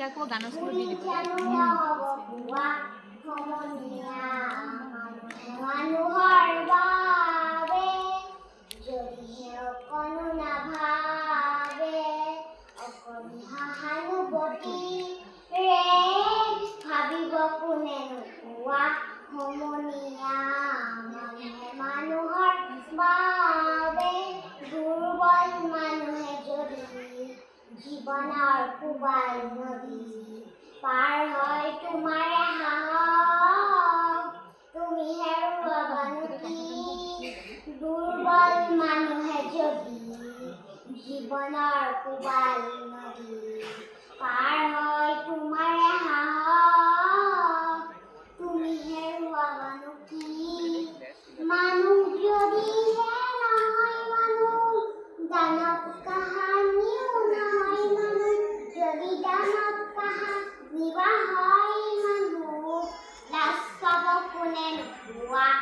আকৌ গানৰ স্কুলত দি দিব মানুহৰ বাবে যদিহে অকণো নাভাবে অকণি সহানুভূতিৰে ভাবিব কোনেনো কোৱা সমনীয়া মানুহে মানুহৰ বাবে দুৰ্বল মানুহে যদি জীৱনৰ কোবাল নদী পাৰ হয় তোমাৰে সাহস তুমি হেৰুৱাবানো কি দুৰ্বল মানুহে যদি জীৱনৰ কোবাল নদী পাৰ হয় তোমাৰে সাহস তুমি হেৰুৱাবানো কি মানুহ যদিহে নহয় মানুহ দানৱ কাহানিও নহয় মানুহ যদি দানৱ কাহানিবা হয় মানুহ লাজ পাব কোনে নোপোৱা